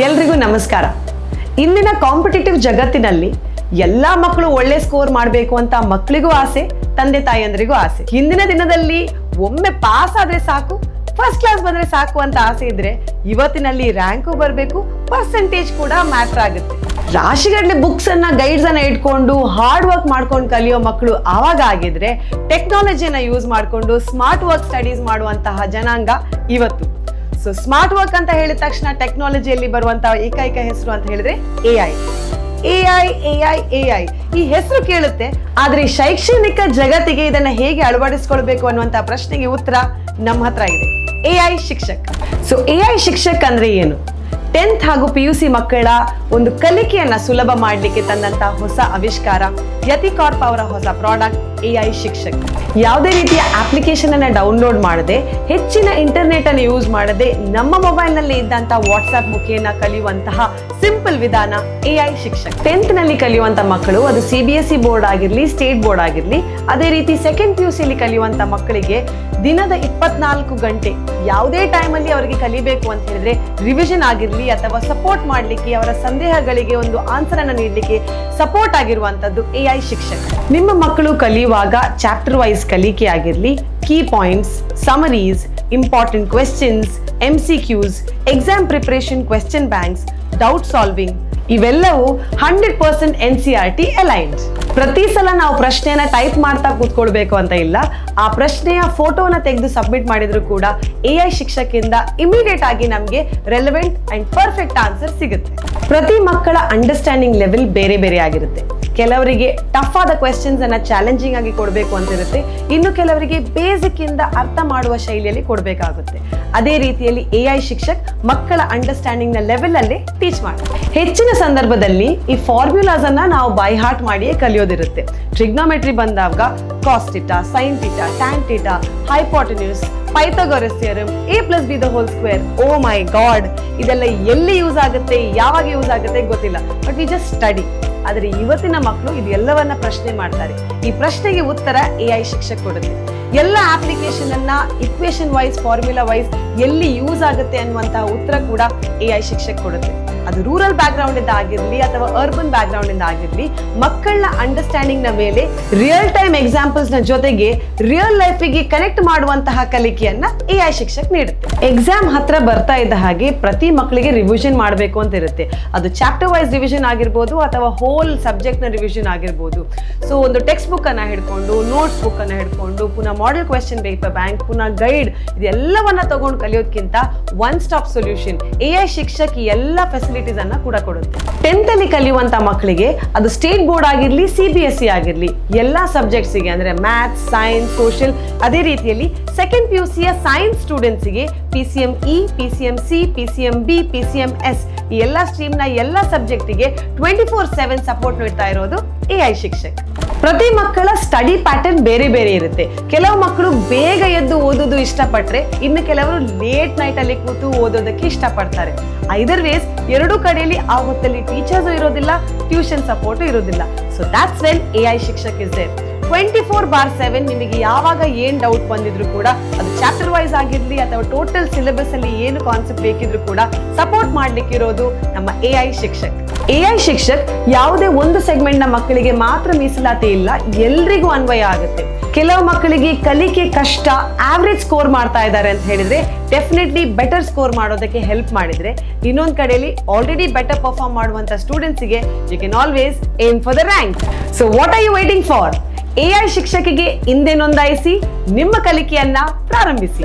ಎಲ್ರಿಗೂ ನಮಸ್ಕಾರ. ಇಂದಿನ ಕಾಂಪಿಟೇಟಿವ್ ಜಗತ್ತಿನಲ್ಲಿ ಎಲ್ಲಾ ಮಕ್ಕಳು ಒಳ್ಳೆ ಸ್ಕೋರ್ ಮಾಡಬೇಕು ಅಂತ ಮಕ್ಕಳಿಗೂ ಆಸೆ, ತಂದೆ ತಾಯಿಯಂದ್ರಿಗೂ ಆಸೆ. ಹಿಂದಿನ ದಿನದಲ್ಲಿ ಒಮ್ಮೆ ಪಾಸ್ ಆದ್ರೆ ಸಾಕು, ಫಸ್ಟ್ ಕ್ಲಾಸ್ ಬಂದ್ರೆ ಸಾಕು ಅಂತ ಆಸೆ ಇದ್ರೆ, ಇವತ್ತಿನಲ್ಲಿ ರ್ಯಾಂಕು ಬರಬೇಕು, ಪರ್ಸೆಂಟೇಜ್ ಕೂಡ ಮ್ಯಾಟರ್ ಆಗುತ್ತೆ. ರಾಶಿಗಟ್ಟಲೆ ಬುಕ್ಸ್ ಅನ್ನ ಗೈಡ್ಸ್ ಅನ್ನ ಇಟ್ಕೊಂಡು ಹಾರ್ಡ್ ವರ್ಕ್ ಮಾಡ್ಕೊಂಡು ಕಲಿಯೋ ಮಕ್ಕಳು ಆವಾಗ ಆಗಿದ್ರೆ, ಟೆಕ್ನಾಲಜಿಯನ್ನ ಯೂಸ್ ಮಾಡ್ಕೊಂಡು ಸ್ಮಾರ್ಟ್ ವರ್ಕ್ ಸ್ಟಡೀಸ್ ಮಾಡುವಂತಹ ಜನಾಂಗ ಇವತ್ತು. ಸೊ ಸ್ಮಾರ್ಟ್ ವರ್ಕ್ ಅಂತ ಹೇಳಿದ ತಕ್ಷಣ ಟೆಕ್ನಾಲಜಿಯಲ್ಲಿ ಬರುವಂತಹ ಏಕೈಕ ಹೆಸರು ಅಂತ ಹೇಳಿದ್ರೆ ಎಐ. ಈ ಹೆಸರು ಕೇಳುತ್ತೆ, ಆದ್ರೆ ಶೈಕ್ಷಣಿಕ ಜಗತ್ತಿಗೆ ಇದನ್ನ ಹೇಗೆ ಅಳವಡಿಸಿಕೊಳ್ಬೇಕು ಅನ್ನುವಂತ ಪ್ರಶ್ನೆಗೆ ಉತ್ತರ ನಮ್ಮ ಹತ್ರ ಇದೆ. ಎಐ ಶಿಕ್ಷಕ್. ಸೊ ಎಐ ಶಿಕ್ಷಕ್ ಅಂದ್ರೆ ಏನು? 10th ಹಾಗೂ PUC ಮಕ್ಕಳ ಒಂದು ಕಲಿಕೆಯನ್ನ ಸುಲಭ ಮಾಡಲಿಕ್ಕೆ ತಂದಂತ ಹೊಸ ಆವಿಷ್ಕಾರ ಯತಿ ಕಾರ್ಪ್ ಅವರ ಹೊಸ ಪ್ರಾಡಕ್ಟ್ ಎಐ ಶಿಕ್ಷಕ್. ಯಾವುದೇ ರೀತಿಯ ಅಪ್ಲಿಕೇಶನ್ ಅನ್ನ ಡೌನ್ಲೋಡ್ ಮಾಡದೆ, ಹೆಚ್ಚಿನ ಇಂಟರ್ನೆಟ್ ಅನ್ನು ಯೂಸ್ ಮಾಡದೆ, ನಮ್ಮ ಮೊಬೈಲ್ ನಲ್ಲಿ ಇದ್ದಂತಹ ವಾಟ್ಸ್ಆಪ್ ಮುಖೇನ ಕಲಿಯುವಂತಹ ಸಿಂಪಲ್ ವಿಧಾನ ಎಐ ಶಿಕ್ಷಕ್. 10th ನಲ್ಲಿ ಕಲಿಯುವಂತ ಮಕ್ಕಳು, ಅದು CBSE ಬೋರ್ಡ್ ಆಗಿರ್ಲಿ, ಸ್ಟೇಟ್ ಬೋರ್ಡ್ ಆಗಿರ್ಲಿ, ಅದೇ ರೀತಿ ಸೆಕೆಂಡ್ PUC ಅಲ್ಲಿ ಕಲಿಯುವಂತ ಮಕ್ಕಳಿಗೆ ದಿನದ 24 ಗಂಟೆ ಯಾವುದೇ ಟೈಮ್ ಅಲ್ಲಿ ಅವರಿಗೆ ಕಲಿಬೇಕು ಅಂತ ಹೇಳಿದ್ರೆ, ರಿವಿಷನ್ ಆಗಿರ್ಲಿ ಅಥವಾ ಸಪೋರ್ಟ್ ಮಾಡ್ಲಿಕ್ಕೆ, ಅವರ ಸಂದೇಹಗಳಿಗೆ ಒಂದು ಆನ್ಸರ್ ಅನ್ನ ನೀಡಲಿಕ್ಕೆ ಸಪೋರ್ಟ್ ಆಗಿರುವಂತದ್ದು ಎಐ ಶಿಕ್ಷಕ್. ನಿಮ್ಮ ಮಕ್ಕಳು ಕಲಿಯುವಾಗ ಚಾಪ್ಟರ್ ವೈಸ್ ಕಲಿಕೆ ಆಗಿರ್ಲಿ, key points, summaries, important questions, MCQs, exam preparation question banks, doubt solving, ಇವೆಲ್ಲವೂ 100% NCERT ಅಲೈನ್ಡ್. ಪ್ರತಿ ಸಲ ನಾವು ಪ್ರಶ್ನೆಯನ್ನ ಟೈಪ್ ಮಾಡ್ತಾ ಕೂತ್ಕೊಳ್ಬೇಕು ಅಂತ ಇಲ್ಲ. ಆ ಪ್ರಶ್ನೆಯ ಫೋಟೋನ ತೆಗೆದು ಸಬ್ಮಿಟ್ ಮಾಡಿದ್ರು ಕೂಡ ಎಐ ಶಿಕ್ಷಕಿಂದ ಇಮಿಡಿಯೇಟ್ ಆಗಿ ನಮಗೆ ರೆಲೆವೆಂಟ್ ಅಂಡ್ ಪರ್ಫೆಕ್ಟ್ ಆನ್ಸರ್ ಸಿಗುತ್ತೆ. ಪ್ರತಿ ಮಕ್ಕಳ ಅಂಡರ್ಸ್ಟ್ಯಾಂಡಿಂಗ್ ಲೆವೆಲ್ ಬೇರೆ ಬೇರೆ ಆಗಿರುತ್ತೆ. ಕೆಲವರಿಗೆ ಟಫ್ ಆದ ಕ್ವೆಶ್ಚನ್ಸ್ ಅನ್ನ ಚಾಲೆಂಜಿಂಗ್ ಆಗಿ ಕೊಡಬೇಕು ಅಂತ ಇರುತ್ತೆ, ಇನ್ನು ಕೆಲವರಿಗೆ ಬೇಸಿಕ್ ಇಂದ ಅರ್ಥ ಮಾಡುವ ಶೈಲಿಯಲ್ಲಿ ಕೊಡಬೇಕಾಗುತ್ತೆ. ಅದೇ ರೀತಿಯಲ್ಲಿ ಎಐ ಶಿಕ್ಷಕ್ ಮಕ್ಕಳ ಅಂಡರ್ಸ್ಟ್ಯಾಂಡಿಂಗ್ ನ ಲೆವೆಲ್ ಅಲ್ಲಿ ಟೀಚ್ ಮಾಡ್ತಾರೆ. ಹೆಚ್ಚಿನ ಸಂದರ್ಭದಲ್ಲಿ ಈ ಫಾರ್ಮ್ಯುಲಾಸ್ ಅನ್ನ ನಾವು ಬೈ ಹಾರ್ಟ್ ಮಾಡಿಯೇ ಕಲಿಯೋದಿರುತ್ತೆ. ಟ್ರಿಗ್ನೋಮೆಟ್ರಿ ಬಂದಾಗ cos theta, sine theta, tan theta, hypotenuse, Pythagoras theorem, a+b² oh my god, ಇದೆಲ್ಲ ಎಲ್ಲಿ ಯೂಸ್ ಆಗುತ್ತೆ, ಯಾವಾಗ ಯೂಸ್ ಆಗುತ್ತೆ ಗೊತ್ತಿಲ್ಲ, ಬಟ್ ವಿ ಜಸ್ಟ್ ಸ್ಟಡಿ. ಆದ್ರೆ ಇವತ್ತಿನ ಮಕ್ಕಳು ಇದೆಲ್ಲವನ್ನ ಪ್ರಶ್ನೆ ಮಾಡ್ತಾರೆ. ಈ ಪ್ರಶ್ನೆಗೆ ಉತ್ತರ ಎಐ ಶಿಕ್ಷಕ್ ಕೊಡುತ್ತೆ. ಎಲ್ಲ ಅಪ್ಲಿಕೇಶನ್ ಅನ್ನ ಇಕ್ವೇಶನ್ ವೈಸ್, ಫಾರ್ಮುಲಾ ವೈಸ್ ಎಲ್ಲಿ ಯೂಸ್ ಆಗುತ್ತೆ ಅನ್ನುವಂತಹ ಉತ್ತರ ಕೂಡ ಎಐ ಶಿಕ್ಷಕ್ ಕೊಡುತ್ತೆ. ಅದು ರೂರಲ್ ಬ್ಯಾಕ್ ಗ್ರೌಂಡ್ ಇಂದ ಆಗಿರ್ಲಿ ಅಥವಾ ಅರ್ಬನ್ ಬ್ಯಾಕ್ ಗ್ರೌಂಡ್ ಇಂದ ಆಗಿರ್ಲಿ, ಮಕ್ಕಳ ಅಂಡರ್ಸ್ಟ್ಯಾಂಡಿಂಗ್ ನ ಮೇಲೆ ರಿಯಲ್ ಟೈಮ್ ಎಕ್ಸಾಂಪಲ್ಸ್ ನ ಜೊತೆಗೆ ರಿಯಲ್ ಲೈಫಿಗೆ ಕನೆಕ್ಟ್ ಮಾಡುವಂತಹ ಕಲಿಕೆಯನ್ನ ಎಐ ಶಿಕ್ಷಕ್ ನೀಡುತ್ತೆ. ಎಕ್ಸಾಮ್ ಹತ್ರ ಬರ್ತಾ ಇದ್ದ ಹಾಗೆ ಪ್ರತಿ ಮಕ್ಕಳಿಗೆ ರಿವಿಷನ್ ಮಾಡಬೇಕು ಅಂತ ಇರುತ್ತೆ. ಅದು ಚಾಪ್ಟರ್ ವೈಸ್ ರಿವಿಷನ್ ಆಗಿರ್ಬೋದು ಅಥವಾ ಹೋಲ್ ಸಬ್ಜೆಕ್ಟ್ ನ ರಿವಿಷನ್ ಆಗಿರ್ಬೋದು. ಸೊ ಒಂದು ಟೆಕ್ಸ್ಟ್ ಬುಕ್ ಅನ್ನ ಹಿಡ್ಕೊಂಡು, ನೋಟ್ಸ್ ಬುಕ್ ಅನ್ನ ಹಿಡ್ಕೊಂಡು, ಪುನಃ ಮಾಡೆಲ್ ಕ್ವೆಶ್ಚನ್ ಪೇಪರ್ ಬ್ಯಾಂಕ್, ಪುನಃ ಗೈಡ್, ಇದೆಲ್ಲವನ್ನ ತಗೊಂಡು ಕಲಿಯೋದಕ್ಕಿಂತ ಒನ್ ಸ್ಟಾಪ್ ಸೊಲ್ಯೂಷನ್ ಎಐ ಶಿಕ್ಷಕ್ ಎಲ್ಲ ಫೆಸಿಲಿಟೀಸ್ ಅನ್ನ ಕೂಡ ಕೊಡುತ್ತೆ. 10th ಅಲ್ಲಿ ಕಲಿಯುವಂತ ಮಕ್ಕಳಿಗೆ, ಅದು ಸ್ಟೇಟ್ ಬೋರ್ಡ್ ಆಗಿರ್ಲಿ, CBSE ಆಗಿರ್ಲಿ, ಎಲ್ಲಾ ಸಬ್ಜೆಕ್ಟ್ಸ್ ಗೆ ಅಂದ್ರೆ ಮ್ಯಾಥ್ಸ್, ಸೈನ್ಸ್, ಸೋಷಿಯಲ್, ಅದೇ ರೀತಿಯಲ್ಲಿ ಸೆಕೆಂಡ್ PUC ಯ ಸೈನ್ಸ್ ಸ್ಟೂಡೆಂಟ್ಸ್ ಗೆ PCME, PCMC, PCMB, PCMS ಈ ಎಲ್ಲಾ ಸ್ಟ್ರೀಮ್ ನ ಎಲ್ಲಾ ಸಬ್ಜೆಕ್ಟ್ ಗೆ 24/7 ಸಪೋರ್ಟ್ ನೀಡ್ತಾ ಇರೋದು ಎಐ ಶಿಕ್ಷಕ್. ಪ್ರತಿ ಮಕ್ಕಳ ಸ್ಟಡಿ ಪ್ಯಾಟರ್ನ್ ಬೇರೆ ಬೇರೆ ಇರುತ್ತೆ. ಕೆಲವು ಮಕ್ಕಳು ಬೇಗ ಎದ್ದು ಓದೋದು ಇಷ್ಟಪಟ್ರೆ, ಇನ್ನು ಕೆಲವರು ಲೇಟ್ ನೈಟ್ ಅಲ್ಲಿ ಕೂತು ಓದೋದಕ್ಕೆ ಇಷ್ಟಪಡ್ತಾರೆ. ಐದರ್ ವೇಸ್ ಎರಡೂ ಕಡೆಯಲ್ಲಿ ಆ ಹೊತ್ತಲ್ಲಿ ಟೀಚರ್ಸ್ ಇರೋದಿಲ್ಲ, ಟ್ಯೂಷನ್ ಸಪೋರ್ಟ್ ಇರೋದಿಲ್ಲ. So that's when AI Shikshak is there. 24/7 ನಿಮಗೆ ಯಾವಾಗ ಏನ್ ಡೌಟ್ ಬಂದಿದ್ರು ಕೂಡ, ಅದು ಚಾಪ್ಟರ್ ವೈಸ್ ಆಗಿರ್ಲಿ ಅಥವಾ ಟೋಟಲ್ ಸಿಲೆಬಸ್ ಅಲ್ಲಿ ಏನು ಕಾನ್ಸೆಪ್ಟ್ ಬೇಕಿದ್ರು ಕೂಡ ಸಪೋರ್ಟ್ ಮಾಡ್ಲಿಕ್ಕೆ ಇರೋದು ನಮ್ಮ ಎಐ ಶಿಕ್ಷಕ್. ಎಐ ಶಿಕ್ಷಕ್ ಯಾವುದೇ ಒಂದು ಸೆಗ್ಮೆಂಟ್ ನ ಮಕ್ಕಳಿಗೆ ಮಾತ್ರ ಮೀಸಲಾತಿ ಇಲ್ಲ, ಎಲ್ರಿಗೂ ಅನ್ವಯ ಆಗುತ್ತೆ. ಕೆಲವು ಮಕ್ಕಳಿಗೆ ಕಲಿಕೆ ಕಷ್ಟ, ಆವರೇಜ್ ಸ್ಕೋರ್ ಮಾಡ್ತಾ ಇದ್ದಾರೆ ಅಂತ ಹೇಳಿದ್ರೆ ಡೆಫಿನೆಟ್ಲಿ ಬೆಟರ್ ಸ್ಕೋರ್ ಮಾಡೋದಕ್ಕೆ ಹೆಲ್ಪ್ ಮಾಡಿದ್ರೆ, ಇನ್ನೊಂದ್ ಕಡೆಯಲ್ಲಿ ಆಲ್ರೆಡಿ ಬೆಟರ್ ಪರ್ಫಾರ್ಮ್ ಮಾಡುವಂತ ಸ್ಟೂಡೆಂಟ್ಸ್ಗೆ you can always aim for the rank. So what are you waiting for? AI ಶಿಕ್ಷಕಿಗೆ ಹಿಂದೆ ನೋಂದಾಯಿಸಿ, ನಿಮ್ಮ ಕಲಿಕೆಯನ್ನ ಪ್ರಾರಂಭಿಸಿ.